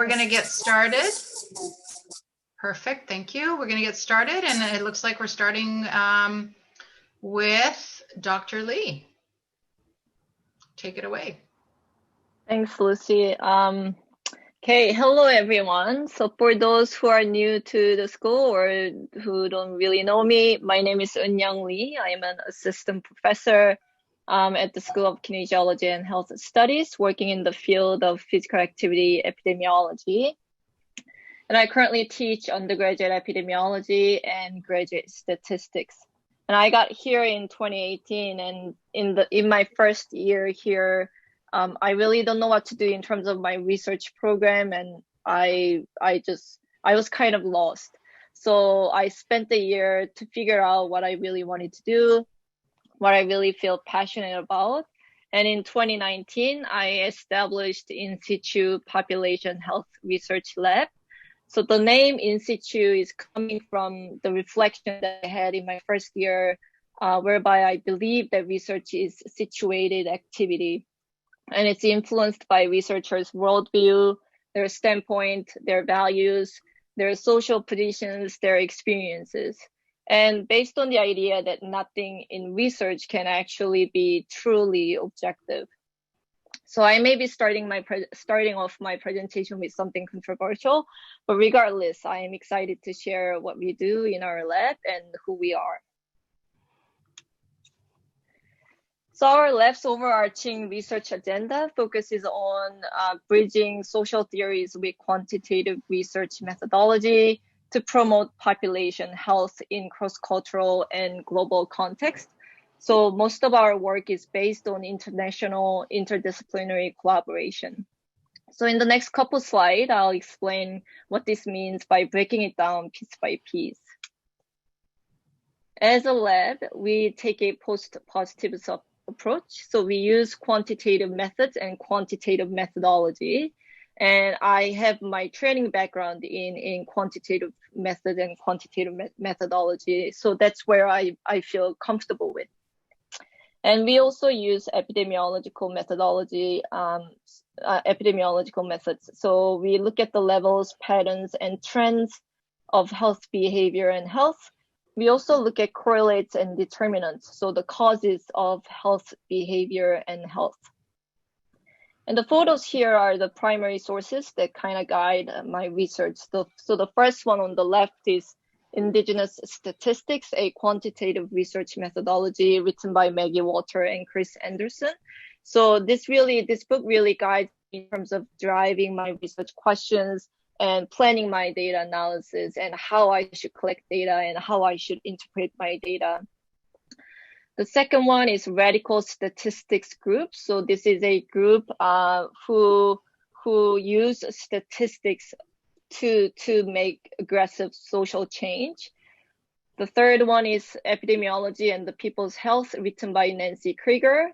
We're going to get started. Perfect, thank you. We're going to get started, and it looks like we're starting with Dr. Lee. Take it away. Thanks, Lucy. Okay, hello everyone. So for those who are new to the school or who don't really know me, my name is Eun-Young Lee. I am an assistant professor at the School of Kinesiology and Health Studies, working in the field of physical activity epidemiology. And I currently teach undergraduate epidemiology and graduate statistics. And I got here in 2018, and in my first year here, I really don't know what to do in terms of my research program, and I was kind of lost. So I spent the year to figure out what I really wanted to do, what I really feel passionate about. And in 2019, I established In Situ Population Health Research Lab. So the name In Situ is coming from the reflection that I had in my first year, whereby I believe that research is situated activity. And it's influenced by researchers' worldview, their standpoint, their values, their social positions, their experiences. And based on the idea that nothing in research can actually be truly objective. So I may be starting off my presentation with something controversial, but regardless, I am excited to share what we do in our lab and who we are. So our lab's overarching research agenda focuses on bridging social theories with quantitative research methodology to promote population health in cross-cultural and global context. So most of our work is based on international interdisciplinary collaboration. So in the next couple slides, I'll explain what this means by breaking it down piece by piece. As a lab, we take a post-positive approach. So we use quantitative methods and quantitative methodology. And I have my training background in quantitative method and quantitative methodology. So that's where I feel comfortable with. And we also use epidemiological methodology, epidemiological methods. So we look at the levels, patterns, and trends of health behavior and health. We also look at correlates and determinants, so the causes of health behavior and health. And the photos here are the primary sources that kind of guide my research. So the first one on the left is Indigenous Statistics, a quantitative research methodology written by Maggie Walter and Chris Anderson. So this book really guides me in terms of driving my research questions and planning my data analysis and how I should collect data and how I should interpret my data. The second one is Radical Statistics Group. So this is a group who use statistics to make aggressive social change. The third one is Epidemiology and the People's Health, written by Nancy Krieger.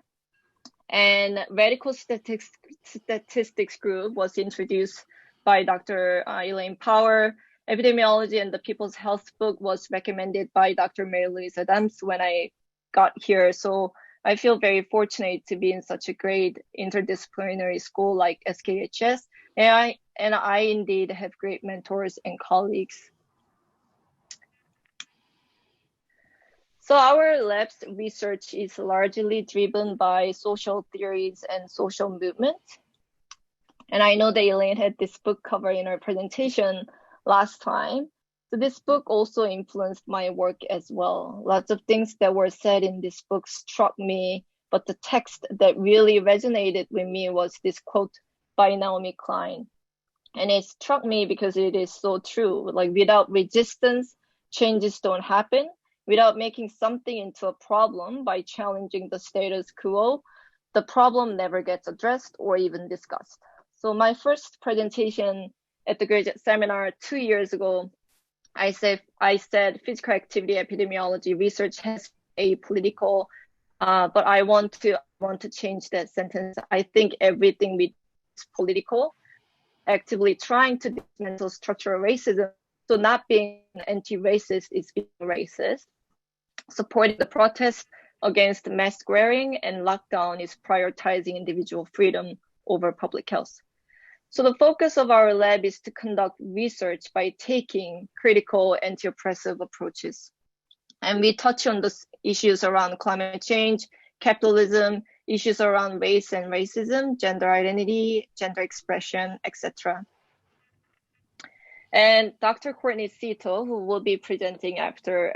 And Radical Statistics Group was introduced by Dr. Elaine Power. Epidemiology and the People's Health book was recommended by Dr. Mary Louise Adams when I got here. So I feel very fortunate to be in such a great interdisciplinary school like SKHS. And I indeed have great mentors and colleagues. So our lab's research is largely driven by social theories and social movements. And I know that Elaine had this book cover in her presentation last time. So this book also influenced my work as well. Lots of things that were said in this book struck me, but the text that really resonated with me was this quote by Naomi Klein. And it struck me because it is so true. Like, without resistance, changes don't happen. Without making something into a problem by challenging the status quo, the problem never gets addressed or even discussed. So my first presentation at the graduate seminar 2 years ago, I said physical activity epidemiology research has apolitical, but I want to change that sentence. I think everything we do is political, actively trying to dismantle structural racism. So not being anti-racist is being racist. Supporting the protest against mask wearing and lockdown is prioritizing individual freedom over public health. So the focus of our lab is to conduct research by taking critical anti-oppressive approaches. And we touch on the issues around climate change, capitalism, issues around race and racism, gender identity, gender expression, etc. And Dr. Courtney Situ, who will be presenting after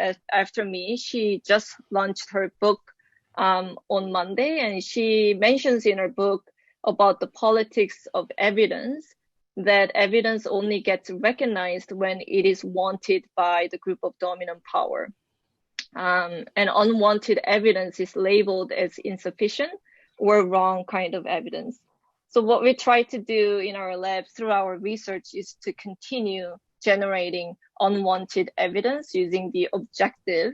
me, she just launched her book on Monday, and she mentions in her book about the politics of evidence, that evidence only gets recognized when it is wanted by the group of dominant power. And unwanted evidence is labeled as insufficient or wrong kind of evidence. So what we try to do in our lab through our research is to continue generating unwanted evidence using the objective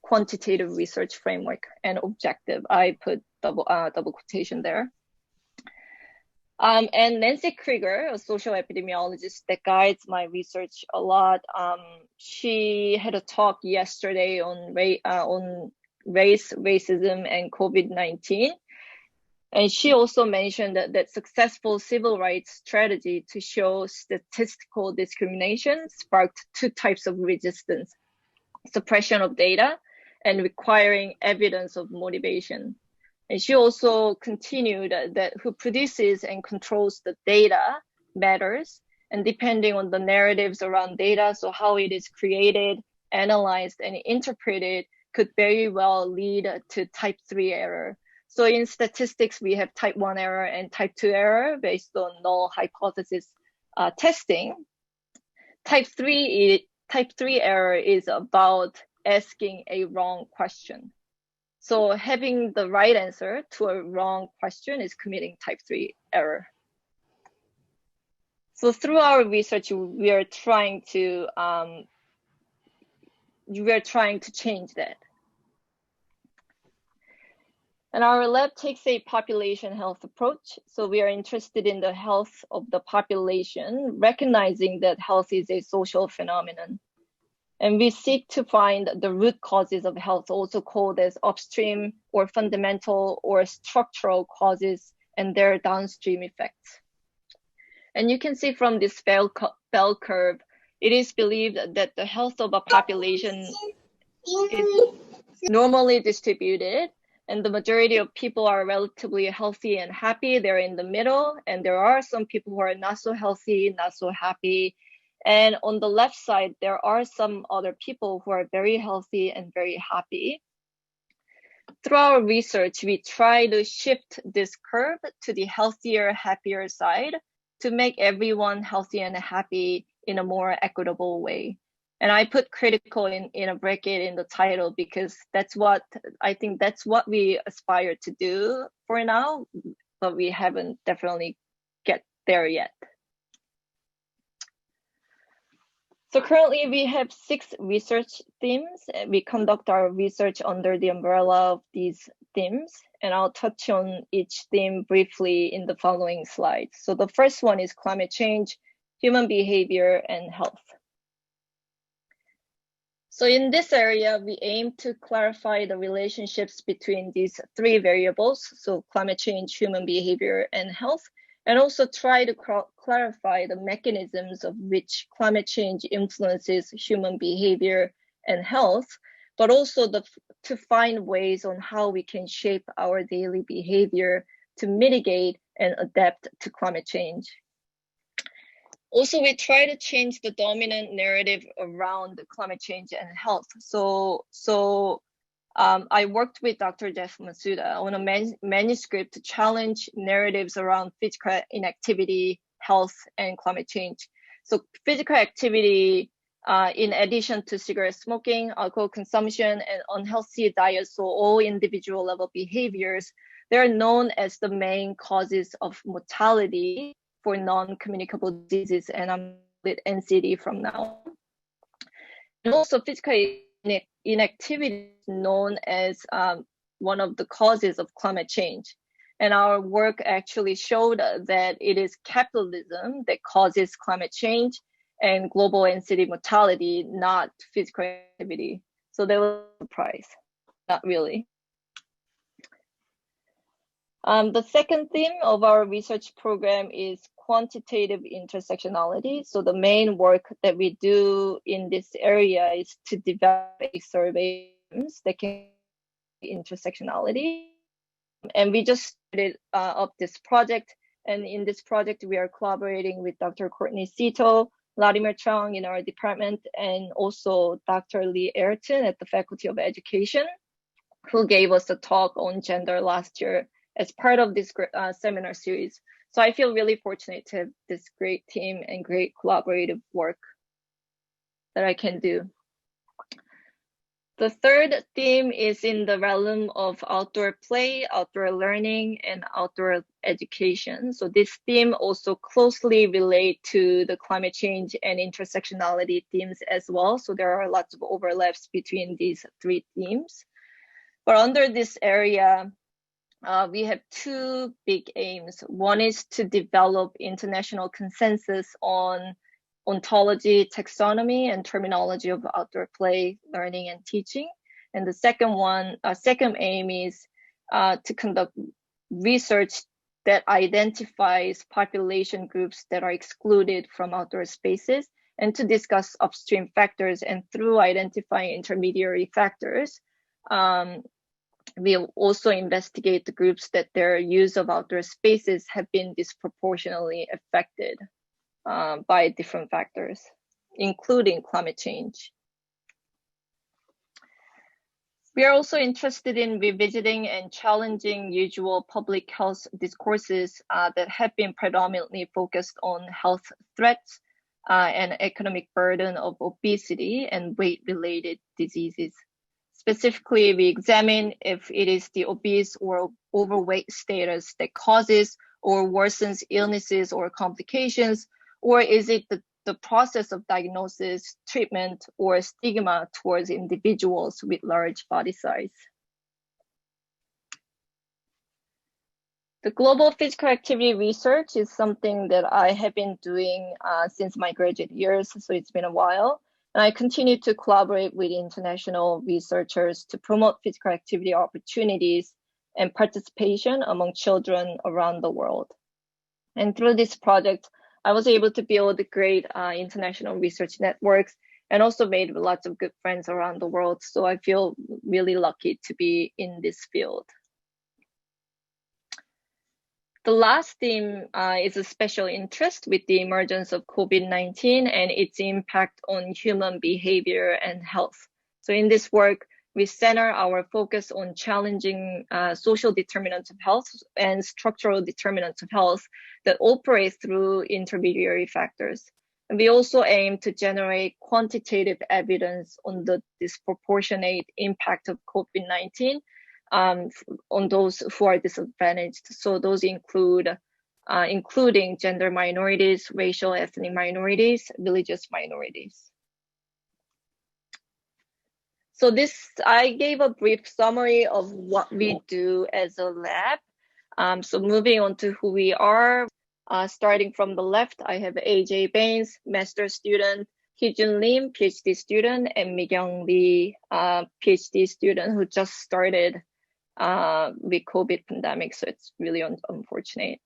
quantitative research framework. And objective, I put double quotation there. And Nancy Krieger, a social epidemiologist that guides my research a lot, she had a talk yesterday on race, racism, and COVID-19. And she also mentioned that successful civil rights strategy to show statistical discrimination sparked two types of resistance: suppression of data and requiring evidence of motivation. And she also continued that who produces and controls the data matters, and depending on the narratives around data, so how it is created, analyzed, and interpreted could very well lead to type 3 error. So in statistics, we have type 1 error and type 2 error based on null hypothesis testing. Type 3 error is about asking a wrong question. So having the right answer to a wrong question is committing type 3 error. So through our research, we are trying to change that. And our lab takes a population health approach. So we are interested in the health of the population, recognizing that health is a social phenomenon. And we seek to find the root causes of health, also called as upstream or fundamental or structural causes, and their downstream effects. And you can see from this bell curve, it is believed that the health of a population is normally distributed, and the majority of people are relatively healthy and happy. They're in the middle, and there are some people who are not so healthy, not so happy. And on the left side, there are some other people who are very healthy and very happy. Through our research, we try to shift this curve to the healthier, happier side to make everyone healthy and happy in a more equitable way. And I put critical in a bracket in the title because I think that's what we aspire to do for now, but we haven't definitely get there yet. So currently we have 6 research themes. We conduct our research under the umbrella of these themes, and I'll touch on each theme briefly in the following slides. So the first one is climate change, human behavior, and health. So in this area, we aim to clarify the relationships between these 3 variables, so climate change, human behavior, and health, and also try to clarify the mechanisms of which climate change influences human behavior and health, but also to find ways on how we can shape our daily behavior to mitigate and adapt to climate change. Also, we try to change the dominant narrative around climate change and health. I worked with Dr. Jeff Masuda on a manuscript to challenge narratives around physical inactivity, health, and climate change. So physical activity, in addition to cigarette smoking, alcohol consumption, and unhealthy diet, so all individual level behaviors, they're known as the main causes of mortality for non-communicable diseases, and I'm with NCD from now. And also physical inactivity is known as one of the causes of climate change. And our work actually showed that it is capitalism that causes climate change and global NCD mortality, not physical activity. So that was a surprise, not really. The second theme of our research program is quantitative intersectionality. So the main work that we do in this area is to develop a survey that can intersectionality. And we just started up this project. And in this project, we are collaborating with Dr. Courtney Situ, Latimer Chung in our department, and also Dr. Lee Ayrton at the Faculty of Education, who gave us a talk on gender last year as part of this seminar series. So I feel really fortunate to have this great team and great collaborative work that I can do. The third theme is in the realm of outdoor play, outdoor learning, and outdoor education. So this theme also closely relates to the climate change and intersectionality themes as well. So there are lots of overlaps between these three themes. But under this area, we have two big aims. One is to develop international consensus on ontology, taxonomy, and terminology of outdoor play, learning, and teaching. And the second aim is to conduct research that identifies population groups that are excluded from outdoor spaces, and to discuss upstream factors. And through identifying intermediary factors, we also investigate the groups that their use of outdoor spaces have been disproportionately affected by different factors, including climate change. We are also interested in revisiting and challenging usual public health discourses that have been predominantly focused on health threats and economic burden of obesity and weight-related diseases. Specifically, we examine if it is the obese or overweight status that causes or worsens illnesses or complications, or is it the process of diagnosis, treatment, or stigma towards individuals with large body size? The global physical activity research is something that I have been doing since my graduate years, so it's been a while. And I continue to collaborate with international researchers to promote physical activity opportunities and participation among children around the world. And through this project, I was able to build great international research networks and also made lots of good friends around the world. So I feel really lucky to be in this field. The last theme is a special interest with the emergence of COVID-19 and its impact on human behavior and health. So in this work, we center our focus on challenging social determinants of health and structural determinants of health that operate through intermediary factors. And we also aim to generate quantitative evidence on the disproportionate impact of COVID-19 on those who are disadvantaged. So those include including gender minorities, racial ethnic minorities, religious minorities. So I gave a brief summary of what we do as a lab. So moving on to who we are, starting from the left, I have Ajay Bains, master's student, Heejun Lim, PhD student, and Mikyung Lee, PhD student who just started with COVID pandemic, so it's really unfortunate.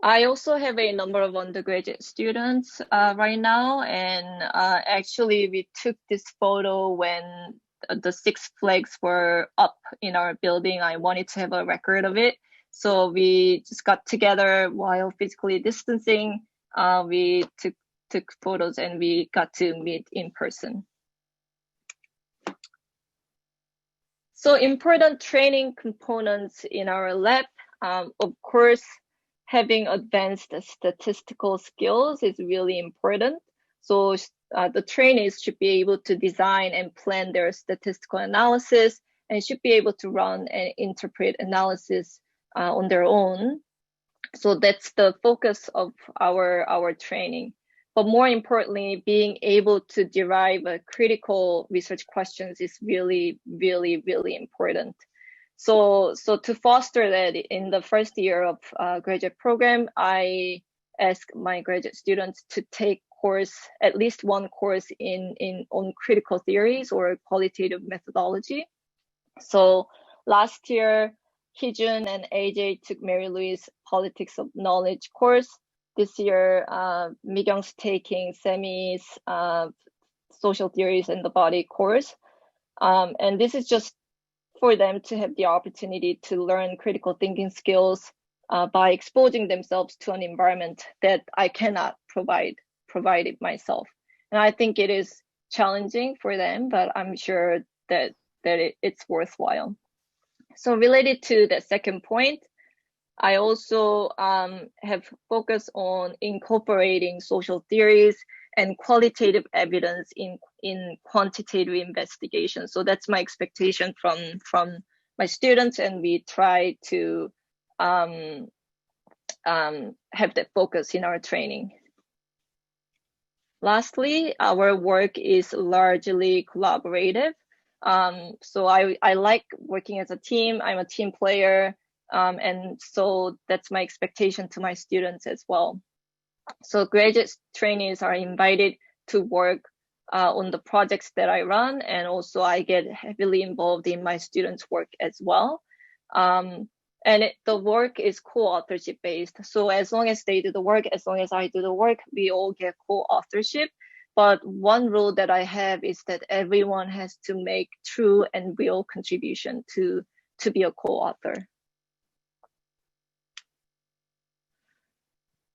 I also have a number of undergraduate students right now, and actually we took this photo when the 6 flags were up in our building. I wanted to have a record of it, so we just got together while physically distancing. We took photos and we got to meet in person. So important training components in our lab, of course, having advanced statistical skills is really important. So the trainees should be able to design and plan their statistical analysis and should be able to run and interpret analysis on their own. So that's the focus of our training. But more importantly, being able to derive critical research questions is really, really, really important. So to foster that in the first year of graduate program, I ask my graduate students to take at least one course on critical theories or qualitative methodology. So last year, Heejun and AJ took Mary Louise Politics of Knowledge course. This year, Mikyung's taking Semi's Social Theories and the Body course. And this is just for them to have the opportunity to learn critical thinking skills by exposing themselves to an environment that I cannot provide it myself. And I think it is challenging for them, but I'm sure that it's worthwhile. So related to the second point, I also have focused on incorporating social theories and qualitative evidence in quantitative investigation. So that's my expectation from my students, and we try to have that focus in our training. Lastly, our work is largely collaborative. So I like working as a team. I'm a team player. And so that's my expectation to my students as well. So graduate trainees are invited to work on the projects that I run, and also I get heavily involved in my students' work as well. And the work is co-authorship based. So as long as they do the work, as long as I do the work, we all get co-authorship. But one rule that I have is that everyone has to make true and real contribution to be a co-author.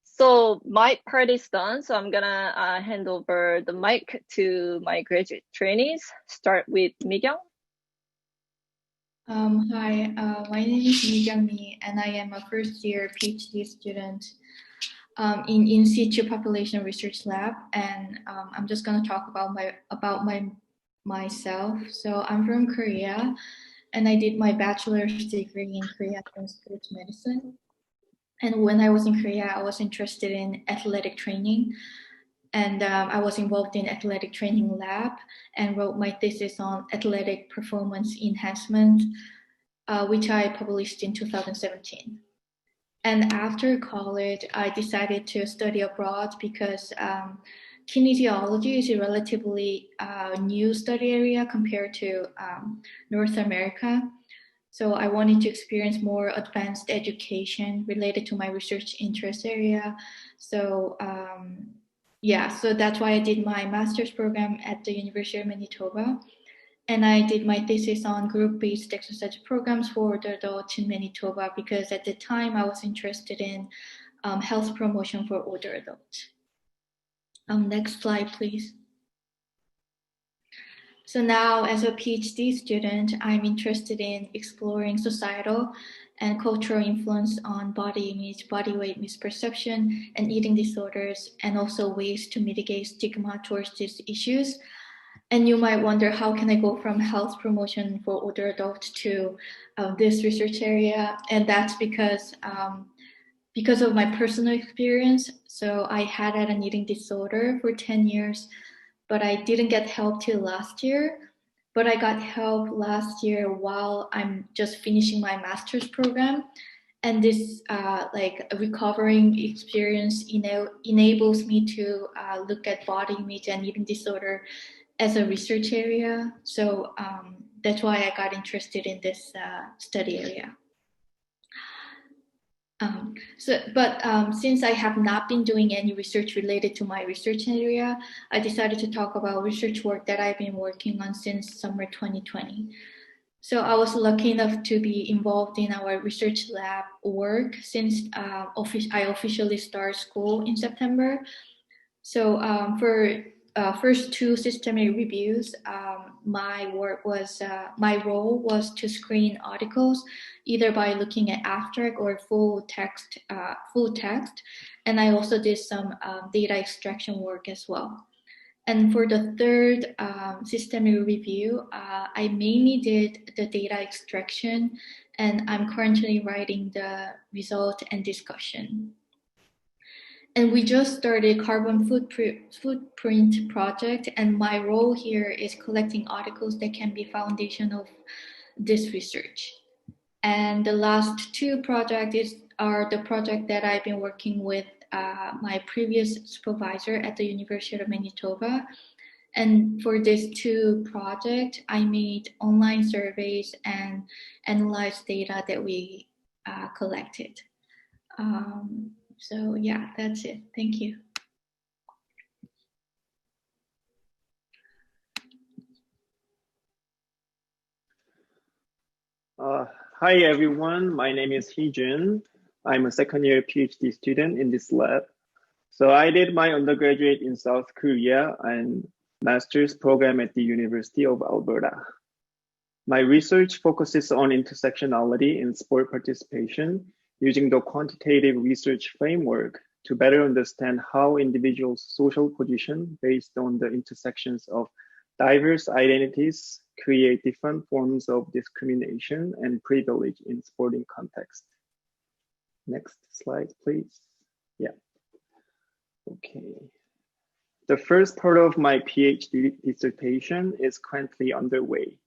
So my part is done. So I'm gonna hand over the mic to my graduate trainees. Start with Mikyung. Hi, my name is Heejun Lee, and I am a first-year PhD student in Situ Population Research Lab, and I'm just going to talk about myself. So I'm from Korea, and I did my bachelor's degree in Korea in sports medicine. And when I was in Korea, I was interested in athletic training, and I was involved in athletic training lab and wrote my thesis on athletic performance enhancement, which I published in 2017. And after college, I decided to study abroad because kinesiology is a relatively new study area compared to North America. So I wanted to experience more advanced education related to my research interest area. So so that's why I did my master's program at the University of Manitoba. And I did my thesis on group-based exercise programs for older adults in Manitoba because at the time I was interested in health promotion for older adults. Next slide, please. So now as a PhD student, I'm interested in exploring societal and cultural influence on body image, body weight misperception, and eating disorders, and also ways to mitigate stigma towards these issues. And you might wonder, how can I go from health promotion for older adults to this research area? And that's because of my personal experience. So I had an eating disorder for 10 years, but I didn't get help till last year. But I got help last year while I'm just finishing my master's program. And this recovering experience enables me to look at body image and eating disorder as a research area. So that's why I got interested in this study area. Since I have not been doing any research related to my research area, I decided to talk about research work that I've been working on since summer 2020. So I was lucky enough to be involved in our research lab work since I officially started school in September. So for first two systemic reviews, my role was to screen articles either by looking at abstract or full text, and I also did some data extraction work as well. And for the third systemic review, I mainly did the data extraction, and I'm currently writing the result and discussion. And we just started carbon footprint project, and my role here is collecting articles that can be foundation of this research. And the last two projects are the project that I've been working with my previous supervisor at the University of Manitoba. And for these two projects, I made online surveys and analyzed data that we collected. So yeah, that's it. Thank you. Hi everyone, my name is Heejun. I'm a second year PhD student in this lab. So I did my undergraduate in South Korea and master's program at the University of Alberta. My research focuses on intersectionality in sport participation using the quantitative research framework to better understand how individuals' social position based on the intersections of diverse identities create different forms of discrimination and privilege in sporting context. Next slide, please. Yeah. Okay. The first part of my PhD dissertation is currently underway.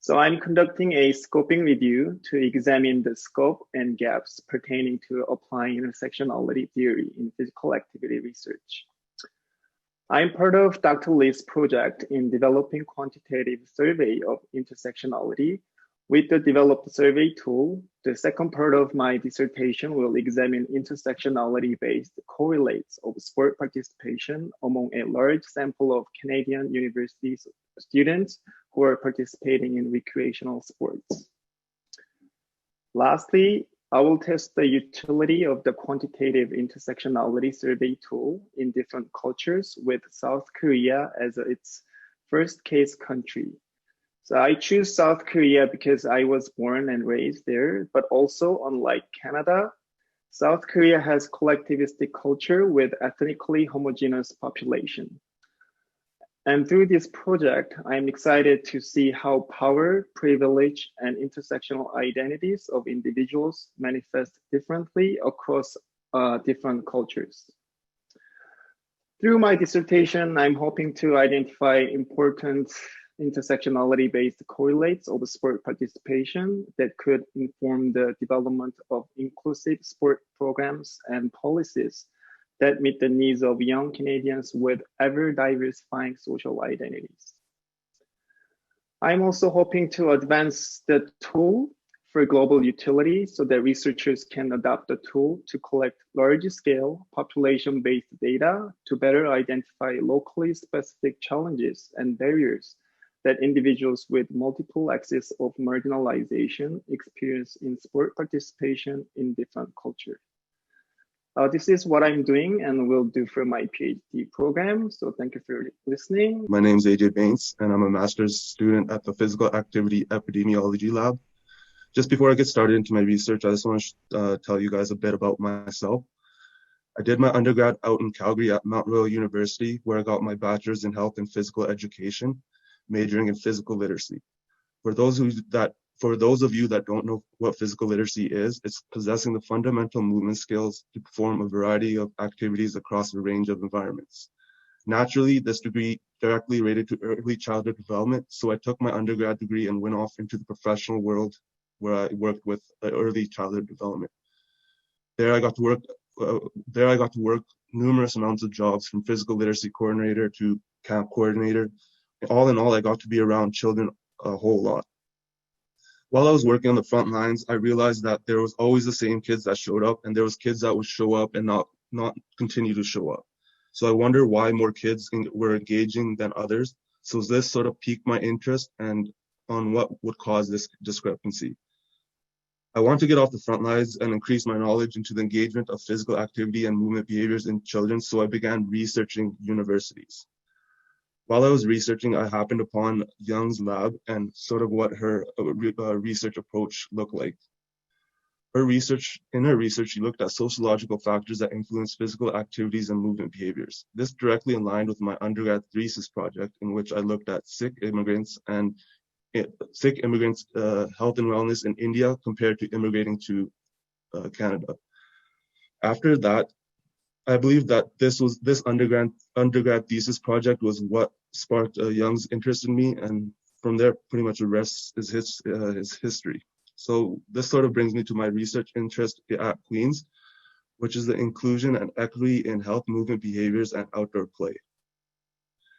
So I'm conducting a scoping review to examine the scope and gaps pertaining to applying intersectionality theory in physical activity research. I'm part of Dr. Lee's project in developing quantitative survey of intersectionality. With the developed survey tool, the second part of my dissertation will examine intersectionality-based correlates of sport participation among a large sample of Canadian university students who are participating in recreational sports. Lastly, I will test the utility of the quantitative intersectionality survey tool in different cultures with South Korea as its first case country. So I choose South Korea because I was born and raised there, but also unlike Canada, South Korea has collectivistic culture with ethnically homogeneous population. And through this project, I'm excited to see how power, privilege, and intersectional identities of individuals manifest differently across different cultures. Through my dissertation, I'm hoping to identify important intersectionality-based correlates of sport participation that could inform the development of inclusive sport programs and policies that meet the needs of young Canadians with ever-diversifying social identities. I'm also hoping to advance the tool for global utility so that researchers can adopt the tool to collect large-scale population-based data to better identify locally specific challenges and barriers that individuals with multiple axes of marginalization experience in sport participation in different cultures. This is what I'm doing and will do for my PhD program. So thank you for listening. My name is Ajay Bains, and I'm a master's student at the Physical Activity Epidemiology Lab. Just before I get started into my research, I just want to tell you guys a bit about myself. I did my undergrad out in Calgary at Mount Royal University, where I got my bachelor's in health and physical education, majoring in physical literacy. For those of you that don't know what physical literacy is, it's possessing the fundamental movement skills to perform a variety of activities across a range of environments. Naturally, this degree directly related to early childhood development, so I took my undergrad degree and went off into the professional world where I worked with early childhood development. There I got to work numerous amounts of jobs, from physical literacy coordinator to camp coordinator. All in all, I got to be around children a whole lot. While I was working on the front lines, I realized that there was always the same kids that showed up, and there was kids that would show up and not continue to show up. So I wonder why more kids were engaging than others. So this sort of piqued my interest and on what would cause this discrepancy. I want to get off the front lines and increase my knowledge into the engagement of physical activity and movement behaviors in children, so I began researching universities. While I was researching, I happened upon Young's lab and sort of what her research approach looked like. In her research, she looked at sociological factors that influence physical activities and movement behaviors. This directly aligned with my undergrad thesis project, in which I looked at Sikh immigrants' health and wellness in India compared to immigrating to Canada. After that, I believe that this undergrad thesis project was what sparked Young's interest in me, and from there, pretty much the rest is his history. So this sort of brings me to my research interest at Queen's, which is the inclusion and equity in health, movement behaviors, and outdoor play.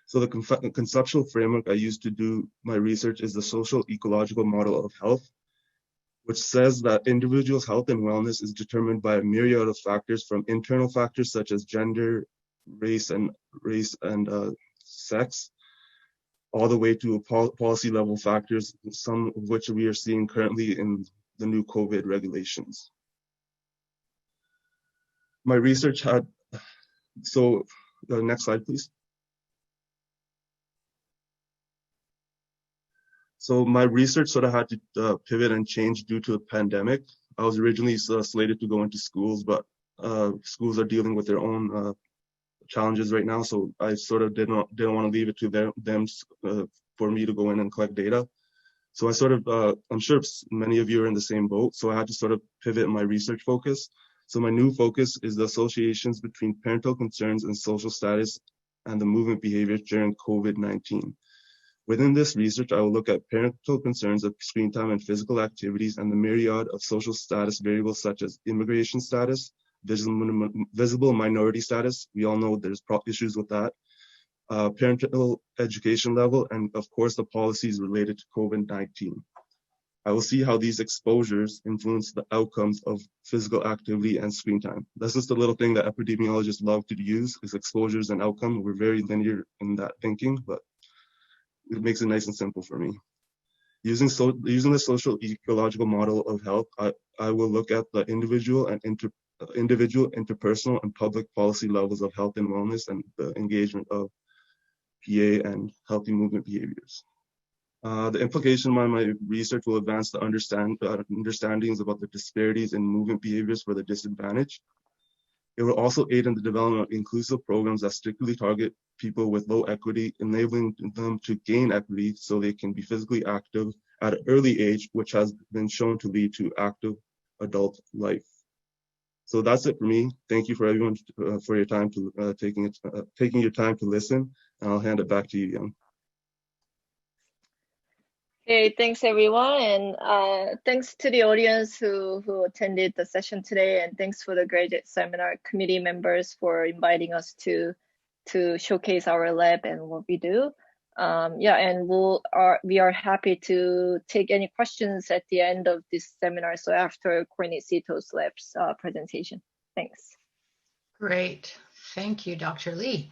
So the conceptual framework I used to do my research is the social ecological model of health, which says that individuals' health and wellness is determined by a myriad of factors, from internal factors such as gender, race and sex, all the way to policy level factors, some of which we are seeing currently in the new COVID regulations. My research had, so the next slide, please. So my research sort of had to pivot and change due to the pandemic. I was originally slated to go into schools, but schools are dealing with their own challenges right now. So I sort of didn't want to leave it to them for me to go in and collect data. So I sort of, I'm sure many of you are in the same boat. So I had to sort of pivot my research focus. So my new focus is the associations between parental concerns and social status and the movement behaviors during COVID-19. Within this research, I will look at parental concerns of screen time and physical activities and the myriad of social status variables such as immigration status, visible minority status. We all know there's issues with that. Parental education level, and of course, the policies related to COVID-19. I will see how these exposures influence the outcomes of physical activity and screen time. That's just a little thing that epidemiologists love to use, is exposures and outcome. We're very linear in that thinking, but it makes it nice and simple for me. Using the social ecological model of health, I will look at the individual and interpersonal and public policy levels of health and wellness and the engagement of PA and healthy movement behaviors. The implication of my research will advance the understandings about the disparities in movement behaviors for the disadvantaged. It will also aid in the development of inclusive programs that strictly target people with low equity, enabling them to gain equity so they can be physically active at an early age, which has been shown to lead to active adult life. So that's it for me. Thank you for everyone for your time to taking your time to listen, and I'll hand it back to you, Young. Okay, thanks everyone, and thanks to the audience who attended the session today, and thanks for the graduate seminar committee members for inviting us to showcase our lab and what we do. Yeah, and we are happy to take any questions at the end of this seminar. So after coordinate Situ's lab's presentation. Thanks. Great. Thank you, Dr. Lee.